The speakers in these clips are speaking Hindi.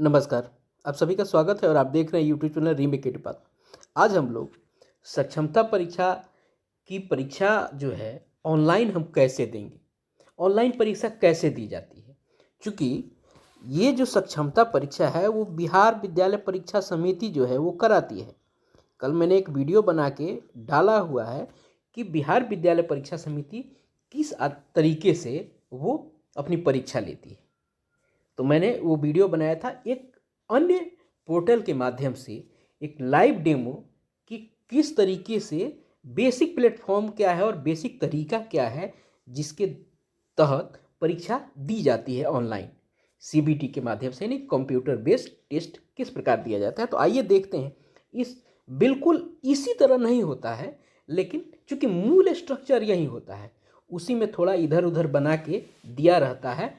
नमस्कार। आप सभी का स्वागत है और आप देख रहे हैं यूट्यूब चैनल रीमेक के पाथ। आज हम लोग सक्षमता परीक्षा की परीक्षा जो है ऑनलाइन हम कैसे देंगे, ऑनलाइन परीक्षा कैसे दी जाती है। चूँकि ये जो सक्षमता परीक्षा है वो बिहार विद्यालय परीक्षा समिति जो है वो कराती है। कल मैंने एक वीडियो बना के डाला हुआ है कि बिहार विद्यालय परीक्षा समिति किस तरीके से वो अपनी परीक्षा लेती है। तो मैंने वो वीडियो बनाया था एक अन्य पोर्टल के माध्यम से, एक लाइव डेमो कि किस तरीके से बेसिक प्लेटफॉर्म क्या है और बेसिक तरीका क्या है जिसके तहत परीक्षा दी जाती है ऑनलाइन सीबीटी के माध्यम से, यानी कंप्यूटर बेस्ड टेस्ट किस प्रकार दिया जाता है। तो आइए देखते हैं। इस बिल्कुल इसी तरह नहीं होता है, लेकिन चूंकि मूल स्ट्रक्चर यही होता है, उसी में थोड़ा इधर उधर बना के दिया रहता है।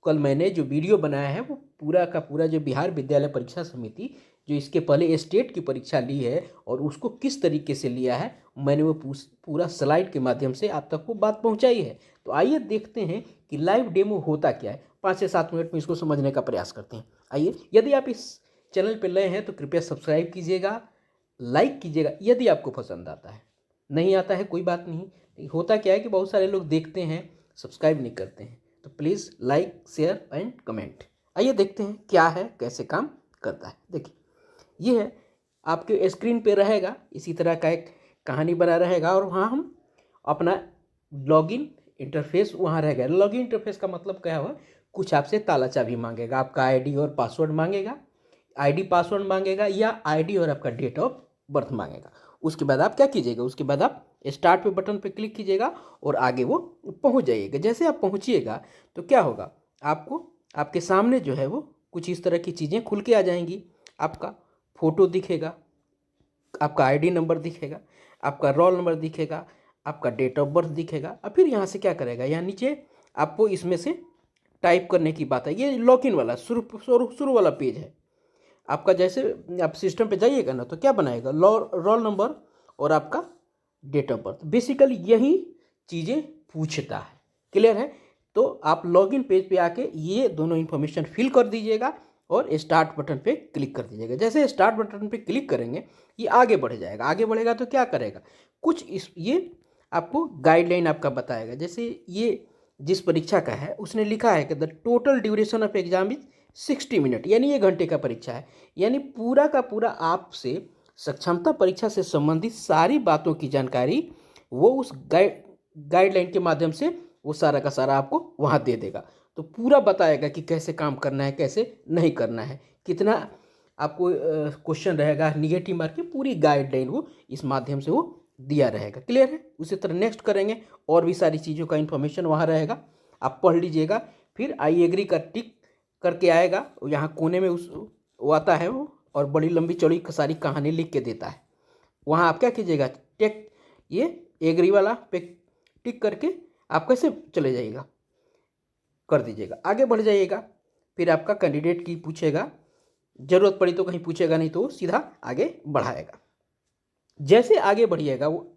कल मैंने जो वीडियो बनाया है वो पूरा का पूरा जो बिहार विद्यालय परीक्षा समिति जो इसके पहले स्टेट की परीक्षा ली है और उसको किस तरीके से लिया है, मैंने वो पूरा स्लाइड के माध्यम से आप तक वो बात पहुंचाई है। तो आइए देखते हैं कि लाइव डेमो होता क्या है। 5 से 7 मिनट में इसको समझने का प्रयास करते हैं। आइए, यदि आप इस चैनल पर नए हैं तो कृपया सब्सक्राइब कीजिएगा, लाइक कीजिएगा यदि आपको पसंद आता है। नहीं आता है कोई बात नहीं, होता क्या है कि बहुत सारे लोग देखते हैं सब्सक्राइब नहीं करते हैं। तो please like, share and comment. आइए देखते हैं क्या है, कैसे काम करता है। देखिए, ये है आपके स्क्रीन पे रहेगा इसी तरह का एक कहानी बना रहेगा और वहाँ हम अपना लॉगिन इंटरफेस वहाँ रहेगा। लॉगिन इंटरफेस का मतलब क्या हुआ, कुछ आपसे ताला चाबी मांगेगा, आपका आईडी और पासवर्ड मांगेगा, आईडी पासवर्ड मांगेगा या आईडी और आपका डेट ऑफ बर्थ मांगेगा। उसके बाद आप क्या कीजिएगा, उसके बाद आप स्टार्ट पे बटन पे क्लिक कीजिएगा और आगे वो पहुंच जाइएगा। जैसे आप पहुंचिएगा तो क्या होगा, आपको आपके सामने जो है वो कुछ इस तरह की चीज़ें खुल के आ जाएंगी। आपका फ़ोटो दिखेगा, आपका आईडी नंबर दिखेगा, आपका रोल नंबर दिखेगा, आपका डेट ऑफ बर्थ दिखेगा। और फिर यहाँ से क्या करेगा, यहाँ नीचे आपको इसमें से टाइप करने की बात है। ये लॉगिन वाला शुरू वाला पेज है आपका। जैसे आप सिस्टम पे जाइएगा ना तो क्या बनाएगा, रोल नंबर और आपका डेट ऑफ बर्थ, बेसिकली यही चीज़ें पूछता है। क्लियर है? तो आप लॉगिन पेज पे आके ये दोनों इन्फॉर्मेशन फिल कर दीजिएगा और स्टार्ट बटन पे क्लिक कर दीजिएगा। जैसे स्टार्ट बटन पे क्लिक करेंगे ये आगे बढ़ जाएगा। आगे बढ़ेगा तो क्या करेगा, कुछ ये आपको गाइडलाइन आपका बताएगा। जैसे ये जिस परीक्षा का है उसने लिखा है कि the total duration of exam is 60 minute, यानी 1 घंटे का परीक्षा है। यानी पूरा का पूरा आपसे सक्षमता परीक्षा से संबंधित सारी बातों की जानकारी वो उस गाइडलाइन के माध्यम से वो सारा का सारा आपको वहाँ दे देगा। तो पूरा बताएगा कि कैसे काम करना है, कैसे नहीं करना है, कितना आपको क्वेश्चन रहेगा, निगेटिव मार्क की पूरी गाइडलाइन वो इस माध्यम से वो दिया रहेगा। क्लियर है? उसी तरह नेक्स्ट करेंगे और भी सारी चीज़ों का इन्फॉर्मेशन वहाँ रहेगा, आप पढ़ लीजिएगा। फिर आई एग्री का टिक करके आएगा, यहाँ कोने में उस वो आता है वो, और बड़ी लंबी चौड़ी सारी कहानी लिख के देता है। वहाँ आप क्या कीजिएगा, टेक ये एग्री वाला पे टिक करके आप कैसे चले जाइएगा, कर दीजिएगा, आगे बढ़ जाइएगा। फिर आपका कैंडिडेट की पूछेगा, ज़रूरत पड़ी तो कहीं पूछेगा, नहीं तो सीधा आगे बढ़ाएगा। जैसे आगे बढ़िएगा वो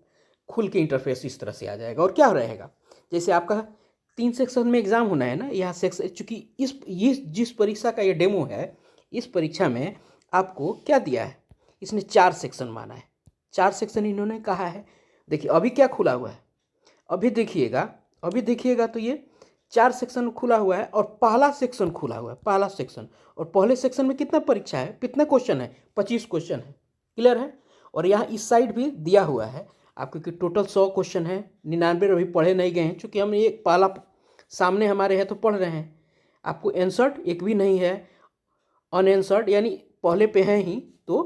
खुल के इंटरफेस इस तरह से आ जाएगा। और क्या रहेगा, जैसे आपका 3 सेक्शन में एग्ज़ाम होना है ना, यहाँ सेक्शन, चूँकि ये जिस परीक्षा का ये डेमो है, इस परीक्षा में आपको क्या दिया है, इसने 4 सेक्शन माना है। 4 सेक्शन इन्होंने कहा है। देखिए अभी क्या खुला हुआ है, अभी देखिएगा तो ये 4 सेक्शन खुला हुआ है और पहला सेक्शन खुला हुआ है, पहला सेक्शन। और पहले सेक्शन में कितना परीक्षा है, कितना क्वेश्चन है, 25 क्वेश्चन है। क्लियर है? और यहाँ इस साइड भी दिया हुआ है आपको कि टोटल 100 क्वेश्चन है, 99 अभी पढ़े नहीं गए हैं, चूँकि हम ये पहला सामने हमारे है तो पढ़ रहे हैं। आपको एंसर्ड एक भी नहीं है, अनएंसर्ड यानी पहले पे हैं ही। तो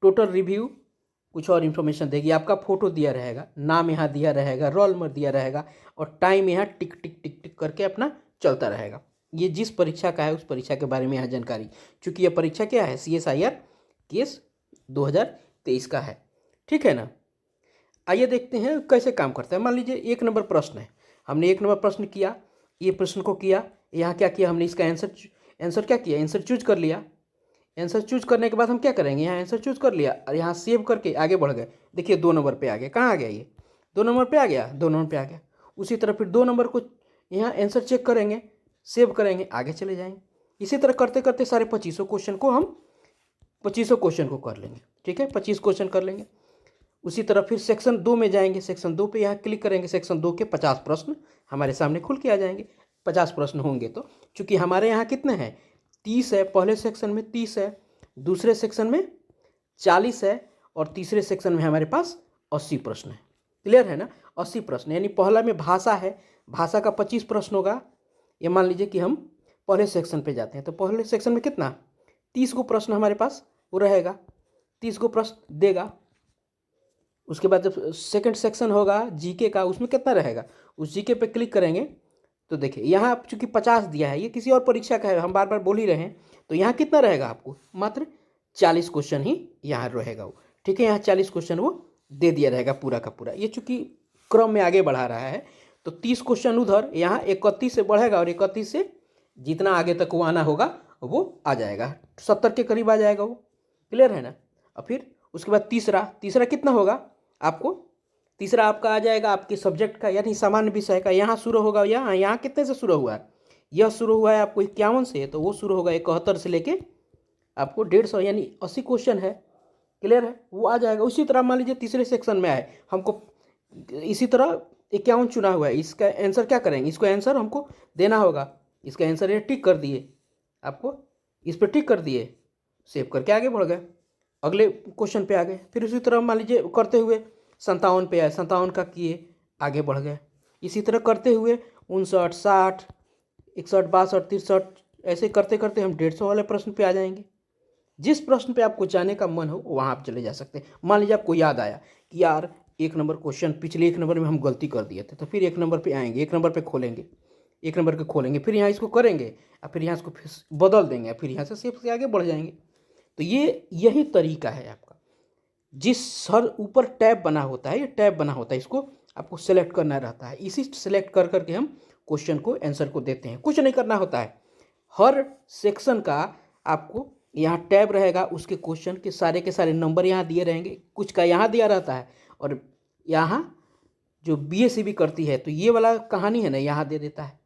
टोटल रिव्यू कुछ और इन्फॉर्मेशन देगी, आपका फ़ोटो दिया रहेगा, नाम यहाँ दिया रहेगा, रोल नंबर दिया रहेगा और टाइम यहाँ टिक टिक टिक टिक करके अपना चलता रहेगा। ये जिस परीक्षा का है उस परीक्षा के बारे में यहाँ जानकारी, चूँकि यह परीक्षा क्या है, CSIR केस 2023 का है। ठीक है ना? आइए देखते हैं कैसे काम करता है। मान लीजिए 1 नंबर प्रश्न है, हमने 1 नंबर प्रश्न किया, ये प्रश्न को किया, यहाँ क्या किया हमने, इसका आंसर क्या किया, आंसर चूज कर लिया। आंसर चूज करने के बाद हम क्या करेंगे, यहाँ आंसर चूज कर लिया और यहाँ सेव करके आगे बढ़ गए। देखिए 2 नंबर पे आ गया, कहाँ आ गया, ये 2 नंबर पे आ गया, 2 नंबर पे आ गया। उसी तरह फिर 2 नंबर को यहाँ आंसर चेक करेंगे, सेव करेंगे, आगे चले जाएंगे। इसी तरह करते करते सारे 2500 क्वेश्चन को हम 2500 क्वेश्चन को कर लेंगे। ठीक है, 25 क्वेश्चन कर लेंगे। उसी तरह फिर सेक्शन 2 में जाएंगे, सेक्शन 2 पे यहाँ क्लिक करेंगे, सेक्शन 2 के 50 प्रश्न हमारे सामने खुल के आ जाएंगे। 50 प्रश्न होंगे तो चूंकि हमारे यहाँ कितने हैं, 30 है, पहले सेक्शन में 30 है, दूसरे सेक्शन में 40 है और तीसरे सेक्शन में हमारे पास 80 प्रश्न है। क्लियर है ना, 80 प्रश्न, यानी पहला में भाषा है, भाषा का 25 प्रश्न होगा। ये मान लीजिए कि हम पहले सेक्शन पे जाते हैं तो पहले सेक्शन में कितना 30 गो प्रश्न हमारे पास वो रहेगा, 30 गो प्रश्न देगा। उसके बाद जब सेकंड सेक्शन होगा जीके का, उसमें कितना रहेगा, उस जीके पे क्लिक करेंगे तो देखिए यहाँ चूंकि 50 दिया है, ये किसी और परीक्षा का है, हम बार बार बोल ही रहे हैं, तो यहाँ कितना रहेगा आपको, मात्र 40 क्वेश्चन ही यहाँ रहेगा वो। ठीक है, यहाँ 40 क्वेश्चन वो दे दिया रहेगा पूरा का पूरा। ये चूंकि क्रम में आगे बढ़ा रहा है तो 30 क्वेश्चन उधर, यहाँ 31 से बढ़ेगा और 31 से जितना आगे तक वो आना होगा वो आ जाएगा, 70 के करीब आ जाएगा वो। क्लियर है ना। और फिर उसके बाद तीसरा कितना होगा आपको, तीसरा आपका आ जाएगा आपके सब्जेक्ट का यानी सामान्य विषय का। यहाँ शुरू होगा, यहाँ कितने से शुरू हुआ है, यह शुरू हुआ है आपको 51 से, तो वो शुरू होगा 71 से लेके आपको 150 यानी 80 क्वेश्चन है। क्लियर है, वो आ जाएगा। उसी तरह मान लीजिए तीसरे सेक्शन में आए, हमको इसी तरह 51 चुना हुआ है, इसका आंसर क्या करेंगे, इसको आंसर हमको देना होगा। इसका आंसर ये टिक कर दिए, आपको इस पर टिक कर दिए, सेव करके आगे बढ़ गए, अगले क्वेश्चन पे आ गए। फिर उसी तरह मान लीजिए करते हुए 57 पे आए, 57 का किए, आगे बढ़ गए। इसी तरह करते हुए 59, 60, 61, 62, 63 ऐसे करते करते हम 150 वाले प्रश्न पे आ जाएंगे। जिस प्रश्न पे आपको जाने का मन हो वहाँ आप चले जा सकते हैं। मान लीजिए आपको याद आया कि यार 1 नंबर क्वेश्चन पिछले 1 नंबर में हम गलती कर दिए थे, तो फिर 1 नंबर पे आएंगे, 1 नंबर पे खोलेंगे, 1 नंबर के खोलेंगे, फिर यहाँ इसको करेंगे और फिर यहाँ इसको फिर बदल देंगे, फिर यहाँ से सेफ से आगे बढ़ जाएंगे। तो यही तरीका है आपका। जिस सर ऊपर टैब बना होता है, ये टैब बना होता है, इसको आपको सेलेक्ट करना रहता है। इसी सेलेक्ट कर करके हम क्वेश्चन को आंसर को देते हैं, कुछ नहीं करना होता है। हर सेक्शन का आपको यहाँ टैब रहेगा, उसके क्वेश्चन के सारे नंबर यहाँ दिए रहेंगे, कुछ का यहाँ दिया रहता है और यहाँ जो BA-CB करती है तो ये वाला कहानी है ना यहाँ दे देता है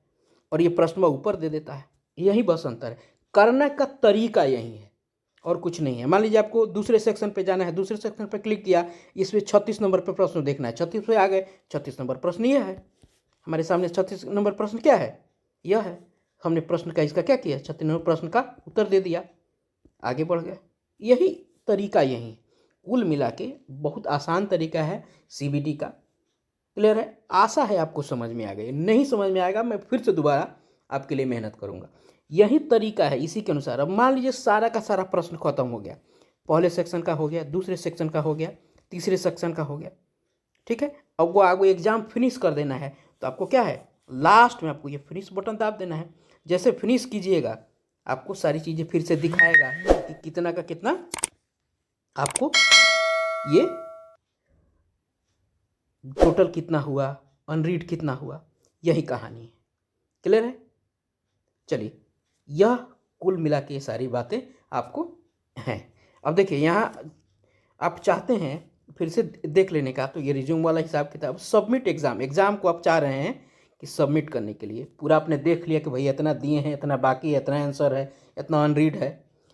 और ये प्रश्न ऊपर दे देता है। यही बस अंतर है, करने का तरीका यही है और कुछ नहीं है। मान लीजिए आपको दूसरे सेक्शन पे जाना है, दूसरे सेक्शन पे क्लिक किया, इसमें 36 नंबर पे प्रश्न देखना है, 36 पे आ गए, 36 नंबर प्रश्न यह है हमारे सामने। 36 नंबर प्रश्न क्या है, यह है। हमने प्रश्न का इसका क्या किया, 36 नंबर प्रश्न का उत्तर दे दिया, आगे बढ़ गए। यही तरीका, यही कुल मिला के बहुत आसान तरीका है CBT का। क्लियर है, आशा है आपको समझ में आ गई। नहीं समझ में आएगा मैं फिर से दोबारा आपके लिए मेहनत करूंगा। यही तरीका है, इसी के अनुसार। अब मान लीजिए सारा का सारा प्रश्न खत्म हो गया, पहले सेक्शन का हो गया, दूसरे सेक्शन का हो गया, तीसरे सेक्शन का हो गया। ठीक है, अब वो आपको एग्जाम फिनिश कर देना है तो आपको क्या है, लास्ट में आपको ये फिनिश बटन दाब देना है। जैसे फिनिश कीजिएगा आपको सारी चीज़ें फिर से दिखाएगा कि कितना का कितना आपको ये टोटल कितना हुआ, अनरीड कितना हुआ, यही कहानी है। क्लियर है। चलिए, यह कुल मिला के सारी बातें आपको हैं। अब देखिए यहाँ आप चाहते हैं फिर से देख लेने का, तो ये रिज्यूम वाला हिसाब किताब, सबमिट एग्ज़ाम को आप चाह रहे हैं कि सबमिट करने के लिए पूरा आपने देख लिया कि भाई इतना दिए हैं, इतना बाकी है, इतना आंसर है, इतना अनरीड है।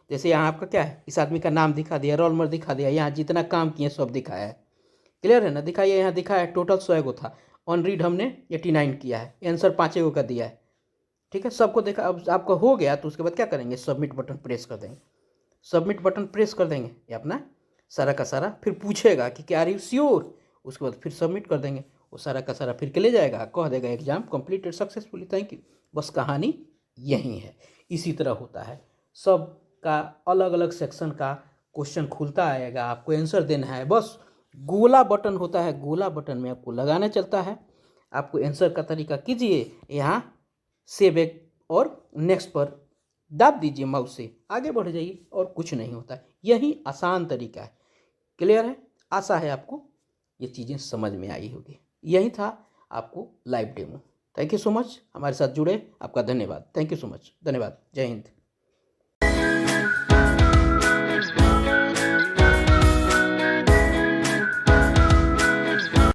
जैसे यहाँ आपका क्या है, इस आदमी का नाम दिखा दिया, रोल नंबर दिखा दिया, यहाँ जितना काम किए सब दिखाया है। क्लियर है ना, दिखाइए, यहाँ दिखा है टोटल 100 गो था, अनरीड हमने 89 किया है, आंसर 5 गो का दिया है। ठीक है, सबको देखा। अब आपका हो गया तो उसके बाद क्या करेंगे, सबमिट बटन प्रेस कर देंगे। सबमिट बटन प्रेस कर देंगे, ये अपना सारा का सारा फिर पूछेगा कि क्या आर यू श्योर, उसके बाद फिर सबमिट कर देंगे, वो सारा का सारा फिर के ले जाएगा, कह देगा exam completed successfully, thank you. बस कहानी यही है। इसी तरह होता है, सब का अलग अलग सेक्शन का क्वेश्चन खुलता आएगा, आपको आंसर देना है। बस गोला बटन होता है, गोला बटन में आपको लगाना चलता है। आपको आंसर का तरीका कीजिए, यहाँ सेव एक और नेक्स्ट पर दाब दीजिए, माउस से आगे बढ़ जाइए, और कुछ नहीं होता। यही आसान तरीका है। क्लियर है, आशा है आपको ये चीज़ें समझ में आई होगी। यही था आपको live demo. Thank you so much, हमारे साथ जुड़े आपका धन्यवाद। थैंक यू सो मच, धन्यवाद, जय हिंद।